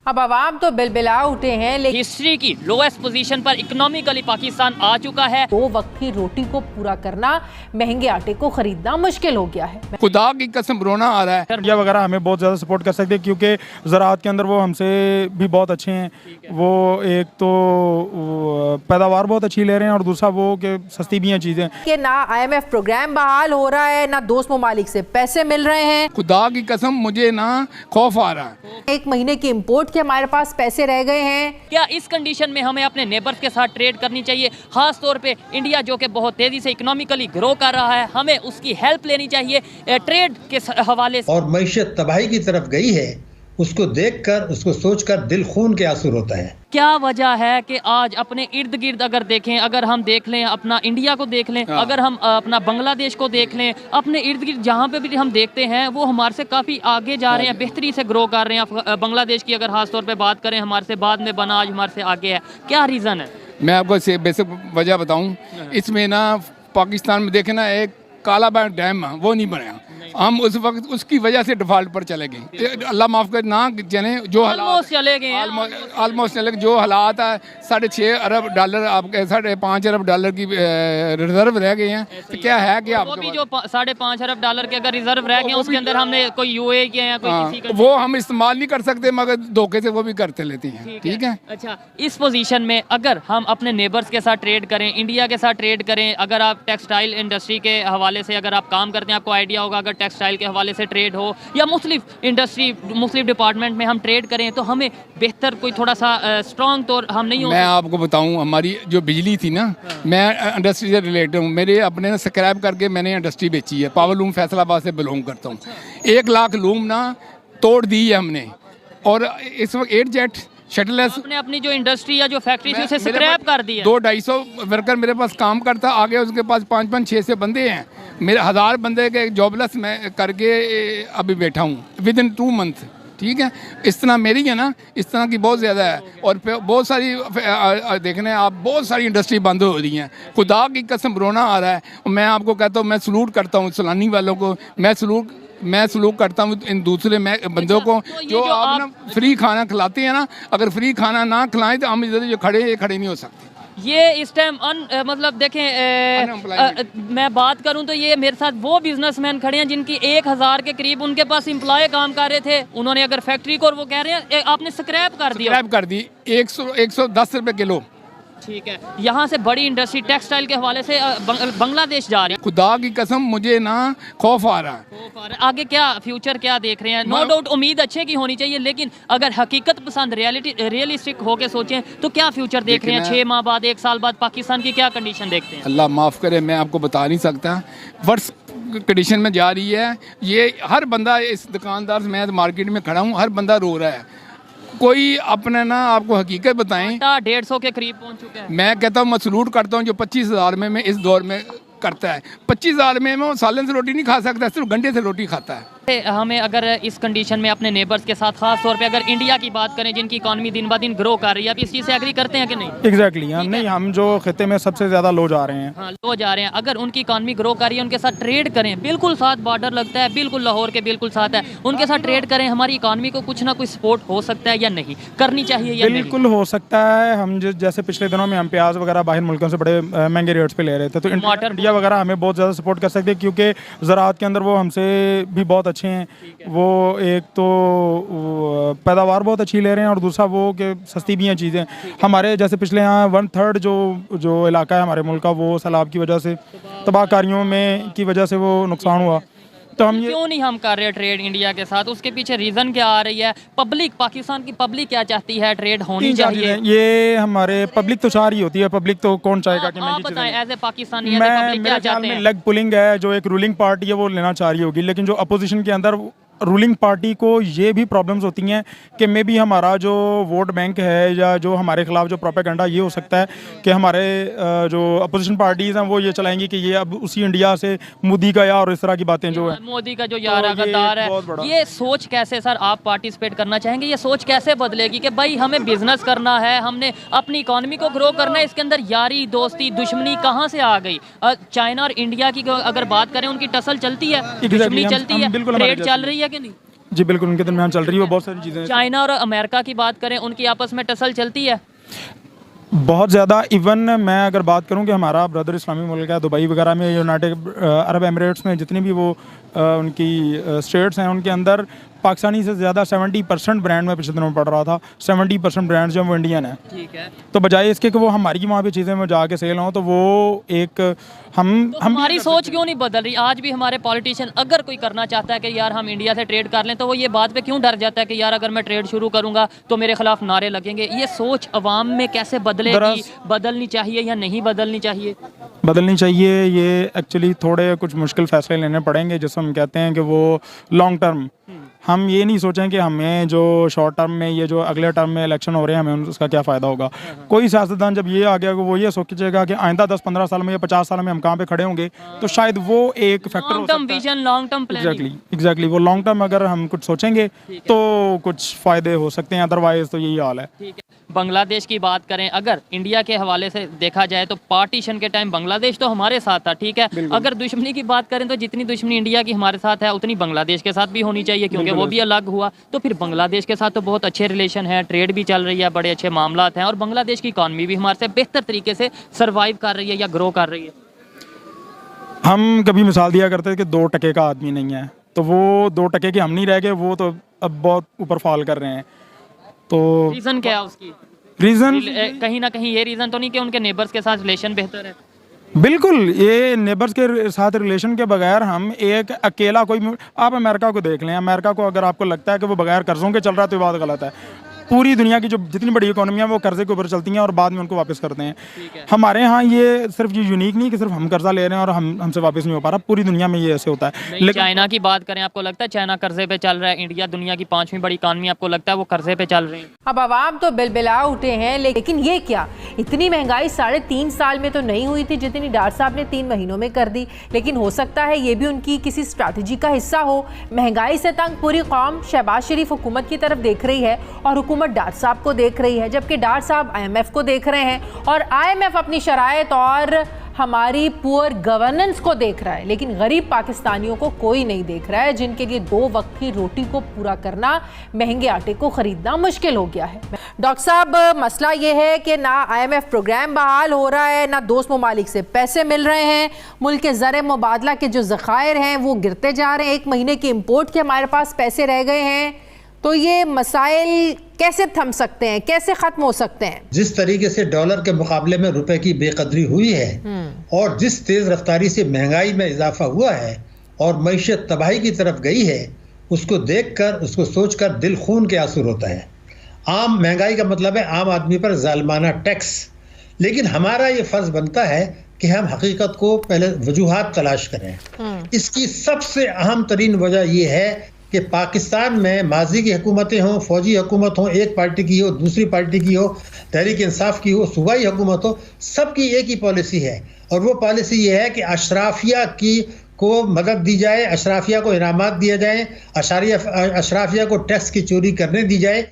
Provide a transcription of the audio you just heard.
अब आवाम तो बिलबिला उठे हैं, लेकिन हिस्ट्री की लोएस्ट पोजीशन पर इकोनॉमिकली पाकिस्तान आ चुका है। 2 वक्त की रोटी को पूरा करना, महंगे आटे को खरीदना मुश्किल हो गया है। खुदा की कसम रोना आ रहा है। इंडिया वगैरह हमें बहुत ज़्यादा सपोर्ट कर सकते हैं क्योंकि ज़राअत के अंदर वो हमसे भी बहुत अच्छे हैं। वो एक तो पैदावार बहुत अच्छी ले रहे हैं और दूसरा वो कि सस्ती भी हैं चीज़ें। कि ना IMF प्रोग्राम बहाल हो रहा है, ना दोस्त ममालिक से पैसे मिल रहे हैं। खुदा की कसम मुझे ना खौफ आ रहा है। 1 महीने की इम्पोर्ट के हमारे पास पैसे रह गए हैं। क्या इस कंडीशन में हमें अपने नेबर्स के साथ ट्रेड करनी चाहिए? खास तौर पे इंडिया जो कि बहुत तेजी से इकोनॉमिकली ग्रो कर रहा है, हमें उसकी हेल्प लेनी चाहिए ट्रेड के हवाले से। और मईशत तबाही की तरफ गई है, उसको देखकर, उसको सोचकर दिल खून के आंसू होता है। क्या वजह है कि आज अपने इर्द गिर्द अगर देखें, अगर हम देख लें अपना इंडिया को देख लें, अगर हम अपना बांग्लादेश को देख लें, अपने इर्द गिर्द जहाँ पे भी हम देखते हैं वो हमारे से काफ़ी आगे जा रहे हैं, बेहतरी से ग्रो कर रहे हैं। बांग्लादेश की अगर खास तौर पे बात करें, हमारे से बाद में बना, आज हमारे से आगे है। क्या रीज़न है? मैं आपको बेसिक वजह बताऊं, इसमें ना पाकिस्तान में देखे ना एक काला बाग डैम वो नहीं बना। हम उस वक्त उसकी वजह से डिफॉल्ट पर चले गए। अल्लाह माफ़ कर ना जाने जो ऑलमोस्ट चले गए, ऑलमोस्ट चले गए। जो हालात है, $6.5 अरब डॉलर, आपके $5.5 अरब डॉलर की रिजर्व रह गए हैं। तो क्या है कि वो भी जो $5.5 अरब डॉलर के अगर रिजर्व रह गए, उसके अंदर हमने कोई UAE किया है, कोई किसी का वो हम इस्तेमाल नहीं कर सकते, मगर धोखे से वो भी करते लेते हैं। ठीक है। अच्छा, इस पोजीशन में अगर हम अपने नेबर्स के साथ ट्रेड करें, इंडिया के साथ ट्रेड करें, अगर आप टेक्सटाइल इंडस्ट्री के हवाले से अगर आप काम करते हैं, आपको आइडिया होगा, अगर टेक्सटाइल के हवाले से ट्रेड हो या मुख्तलिफ इंडस्ट्री, मुख्तलिफ डिपार्टमेंट में हम ट्रेड करें, तो हमें बेहतर कोई थोड़ा सा स्ट्रॉन्ग तो हम नहीं हो। मैं आपको बताऊं, हमारी जो बिजली थी ना, मैं इंडस्ट्री से रिलेटेड हूँ। मेरे अपने ना स्क्रैप करके मैंने इंडस्ट्री बेची है। पावर लूम फैसलाबाद से बिलोंग करता हूँ। 1 लाख लूम ना तोड़ दी है हमने, और इस वक्त 8 जेट शटलेस आपने अपनी जो इंडस्ट्री या जो फैक्ट्री थी उसे स्क्रैप कर दिया। 200-250 वर्कर मेरे पास काम करता, आगे उसके पास 5-5-6 बंदे हैं। मेरे 1000 बंदे के जॉबलेस मैं करके अभी बैठा हूँ विद इन 2 मंथ। ठीक है, इस तरह मेरी है ना, इस तरह की बहुत ज़्यादा है। और बहुत सारी देखने आप, बहुत सारी इंडस्ट्री बंद हो रही हैं। खुदा की कसम रोना आ रहा है। मैं आपको कहता हूँ, मैं सलूट करता हूँ सलानी वालों को, मैं सलूट करता हूँ इन दूसरे बंदों को जो आप ना फ्री खाना खिलाते हैं ना। अगर फ्री खाना ना खिलाएं तो हम इधर जो खड़े नहीं हो सकते। ये इस टाइम मतलब देखें, मैं बात करूं तो ये मेरे साथ वो बिजनेसमैन खड़े हैं जिनकी 1000 के करीब उनके पास एम्प्लॉय काम कर रहे थे। उन्होंने अगर फैक्ट्री को, और वो कह रहे हैं आपने स्क्रैप कर दी 110 रुपये किलो। ठीक है, यहाँ से बड़ी इंडस्ट्री टेक्सटाइल के हवाले से बांग्लादेश जा रही है। खुदा की कसम मुझे ना खौफ आ रहा है। आगे क्या फ्यूचर क्या देख रहे हैं? नो डाउट उम्मीद अच्छे की होनी चाहिए, लेकिन अगर हकीकत पसंद रियलिस्टिक होके सोचें तो क्या फ्यूचर देख रहे हैं? 6 माह बाद, 1 साल बाद पाकिस्तान की क्या कंडीशन देखते हैं? अल्लाह माफ़ करे, मैं आपको बता नहीं सकता। वर्ष कंडीशन में जा रही है ये। हर बंदा, इस दुकानदार से, मैं मार्केट में खड़ा हूँ, हर बंदा रो रहा है। कोई अपने ना आपको हकीकत बताएं। 150 के करीब पहुंच चुका है। मैं कहता हूँ, मैं सलूट करता हूँ जो 25,000 में इस दौर में करता है। 25,000 में वो सालन से रोटी नहीं खा सकता, सिर्फ गंडे से रोटी खाता है। हमें अगर इस कंडीशन में अपने नेबर्स के साथ, खास तौर पे अगर इंडिया की बात करें जिनकी इकॉनमी दिन ब दिन ग्रो कर रही है, आप इस चीज़ से एग्री करते हैं कि नहीं? एग्जैक्टली हम जो खिते में सबसे ज़्यादा लो जा रहे हैं। हाँ, लो जा रहे हैं। अगर उनकी इकॉनमी ग्रो कर रही है, उनके साथ ट्रेड करें, बिल्कुल साथ बॉर्डर लगता है, बिल्कुल लाहौर के बिल्कुल साथ है, उनके साथ ट्रेड करें, हमारी इकॉनमी को कुछ ना कुछ सपोर्ट हो सकता है या नहीं, करनी चाहिए या नहीं? बिल्कुल हो सकता है। हम जैसे पिछले दिनों में हम प्याज वगैरह बाहर मुल्कों से बड़े महंगे रेट्स पे ले रहे थे, तो इंडिया वगैरह हमें बहुत ज़्यादा सपोर्ट कर सकते हैं क्योंकि ज़राअत के अंदर वो हमसे भी बहुत अच्छे हैं। वो एक तो पैदावार बहुत अच्छी ले रहे हैं और दूसरा वो कि सस्ती भी हैं चीज़ें। हमारे जैसे पिछले यहाँ 1/3 जो इलाका है हमारे मुल्क का, वो सैलाब की वजह से, तबाहकारियों में की वजह से वो नुकसान हुआ। तो हम क्यों नहीं हम कर रहे ट्रेड इंडिया के साथ? उसके पीछे रीज़न क्या आ रही है? पब्लिक, पाकिस्तान की पब्लिक क्या चाहती है? ट्रेड होनी चाहिए। ये हमारे पब्लिक तो चाह रही होती है। पब्लिक तो कौन चाहेगा कि आप बताएं, एज ए पाकिस्तानी मेरे ख्याल में लेग पुलिंग है जो एक रूलिंग पार्टी है वो लेना चाह रही होगी, लेकिन जो अपोजिशन के अंदर रूलिंग पार्टी को ये भी प्रॉब्लम्स होती हैं कि मे बी हमारा जो वोट बैंक है या जो हमारे खिलाफ जो प्रोपेगेंडा ये हो सकता है कि हमारे जो अपोजिशन पार्टीज़ हैं वो ये चलाएंगी कि ये अब उसी इंडिया से मोदी का यार और इस तरह की बातें जो है, मोदी का जो यार गद्दार है। ये सोच कैसे सर आप पार्टिसिपेट करना चाहेंगे? ये सोच कैसे बदलेगी कि भाई हमें बिजनेस करना है, हमने अपनी इकॉनमी को ग्रो करना है, इसके अंदर यारी दोस्ती दुश्मनी कहाँ से आ गई? चाइना और इंडिया की अगर बात करें, उनकी टसल चलती है, दुश्मनी चलती है, ट्रेड चल रही है कि नहीं? जी बिल्कुल, उनके दरमियान चल रही है बहुत सारी चीज़ें। चाइना और अमेरिका की बात करें, उनकी आपस में टसल चलती है? बहुत ज़्यादा। इवन मैं अगर बात करूं कि हमारा ब्रदर इस्लामी मुल्क है, दुबई वगैरह में, यूनाइटेड अरब एमिरेट्स में जितनी भी वो उनकी स्टेट्स हैं, उनके अंदर पाकिस्तानी से ज़्यादा 70% ब्रांड में पिछले दिनों में पड़ रहा था। 70% ब्रांड जो वो इंडियन है। ठीक है। तो बजाय इसके कि वो हमारी वहाँ पे चीज़ें में जाके सेल हों, तो वो एक तो हमारी सोच क्यों नहीं बदल रही? आज भी हमारे पॉलिटिशियन अगर कोई करना चाहता है कि यार हम इंडिया से ट्रेड कर लें, तो वो ये बात पे क्यों डर जाता है कि यार अगर मैं ट्रेड शुरू करूंगा तो मेरे खिलाफ नारे लगेंगे? ये सोच अवाम में कैसे बदलेगी? बदलनी चाहिए या नहीं बदलनी चाहिए? बदलनी चाहिए। ये एक्चुअली थोड़े कुछ मुश्किल फैसले लेने पड़ेंगे, जिसको हम कहते हैं कि वो लॉन्ग टर्म। हम ये नहीं सोचें कि हमें जो शॉर्ट टर्म में, ये जो अगले टर्म में इलेक्शन हो रहे हैं, हमें उसका क्या फ़ायदा होगा। कोई सियासतदान जब ये आ गया कि वो ये सोचेगा कि आइंदा 10-15 साल में या 50 साल में हम कहाँ पे खड़े होंगे, तो शायद वो एक फैक्टर हो सकता है। Vision, long term planning. Exactly वो लॉन्ग टर्म अगर हम कुछ सोचेंगे तो कुछ फ़ायदे हो सकते हैं, अदरवाइज तो यही हाल है। ठीक है। बांग्लादेश की बात करें, अगर इंडिया के हवाले से देखा जाए तो पार्टीशन के टाइम बांग्लादेश तो हमारे साथ था, ठीक है। अगर दुश्मनी की बात करें तो जितनी दुश्मनी इंडिया की हमारे साथ है, उतनी बांग्लादेश के साथ भी होनी चाहिए, क्योंकि वो भी अलग हुआ। तो फिर बांग्लादेश के साथ तो बहुत अच्छे रिलेशन है, ट्रेड भी चल रही है, बड़े अच्छे मामलात हैं, और बांग्लादेश की इकॉनमी भी हमारे से बेहतर तरीके से सर्वाइव कर रही है या ग्रो कर रही है। हम कभी मिसाल दिया करते थे कि 2 टके का आदमी नहीं है, तो वो 2 टके के हम नहीं रह गए, वो तो अब बहुत ऊपर फॉल कर रहे हैं। तो रीज़न क्या है उसकी? रीज़न कहीं ना कहीं ये रीज़न तो नहीं कि उनके नेबर्स के साथ रिलेशन बेहतर है? बिल्कुल, ये नेबर्स के साथ रिलेशन के बगैर हम एक अकेला कोई, आप अमेरिका को देख लें। अमेरिका को अगर आपको लगता है कि वो बगैर कर्ज़ों के चल रहा है तो ये बात गलत है। पूरी दुनिया की जो जितनी बड़ी इकोनॉमियाँ वो कर्जे के ऊपर चलती हैं और बाद में उनको वापस करते हैं। हमारे यहाँ ये सिर्फ ये यूनिक नहीं कि सिर्फ हम कर्जा ले रहे हैं और हमसे वापस नहीं हो पा रहा, पूरी दुनिया में ये ऐसे होता है। लेकिन चाइना की बात करें, आपको लगता है चाइना कर्जे पे चल रहा है? इंडिया दुनिया की 5वीं बड़ी इकॉनमी, आपको लगता है वो कर्जे पे चल रही है? अब आवाम तो बिलबिला उठे हैं, लेकिन ये क्या, इतनी महंगाई 3.5 साल में तो नहीं हुई थी जितनी डॉक्टर साहब ने 3 महीनों में कर दी। लेकिन हो सकता है ये भी उनकी किसी स्ट्रैटेजी का हिस्सा हो। महंगाई से तंग पूरी कौम शहबाज शरीफ हुकूमत की तरफ देख रही है और हुकूमत डॉक्टर साहब को देख रही है, जबकि डॉक्टर साहब IMF को देख रहे हैं और IMF अपनी शराइत और हमारी पुअर गवर्नेंस को देख रहा है। लेकिन गरीब पाकिस्तानियों को कोई नहीं देख रहा है, जिनके लिए 2 वक्त की रोटी को पूरा करना, महंगे आटे को खरीदना मुश्किल हो गया है। डॉक्टर साहब, मसला ये है कि ना IMF प्रोग्राम बहाल हो रहा है, ना दोस्त ममालिक से पैसे मिल रहे हैं, मुल्क के ज़र मुबादला के जो ज़खायर हैं वो गिरते जा रहे हैं, 1 महीने के इम्पोर्ट के हमारे पास पैसे रह गए हैं। तो ये मसाइल कैसे थम सकते हैं, कैसे ख़त्म हो सकते हैं? जिस तरीके से डॉलर के मुकाबले में रुपए की बेकदरी हुई है और जिस तेज़ रफ्तारी से महंगाई में इजाफा हुआ है और मईशत तबाही की तरफ गई है, उसको देखकर, उसको सोचकर दिल खून के आंसू रोता है। आम महंगाई का मतलब है आम आदमी पर जालिमाना टैक्स। लेकिन हमारा ये फ़र्ज़ बनता है कि हम हकीकत को पहले वजूहात तलाश करें। इसकी सबसे अहम तरीन वजह यह है कि पाकिस्तान में माजी की हुकूमतें हों, फौजी हुकूमत हो, एक पार्टी की हो, दूसरी पार्टी की हो, तहरीक इंसाफ की हो, सूबाई हुकूमत हो, सबकी एक ही पॉलिसी है। और वो पॉलिसी ये है कि अशराफिया की को मदद दी जाए, अशराफिया को इनामात दिए जाएँ, अशराफिया को टैक्स की चोरी करने दी जाए।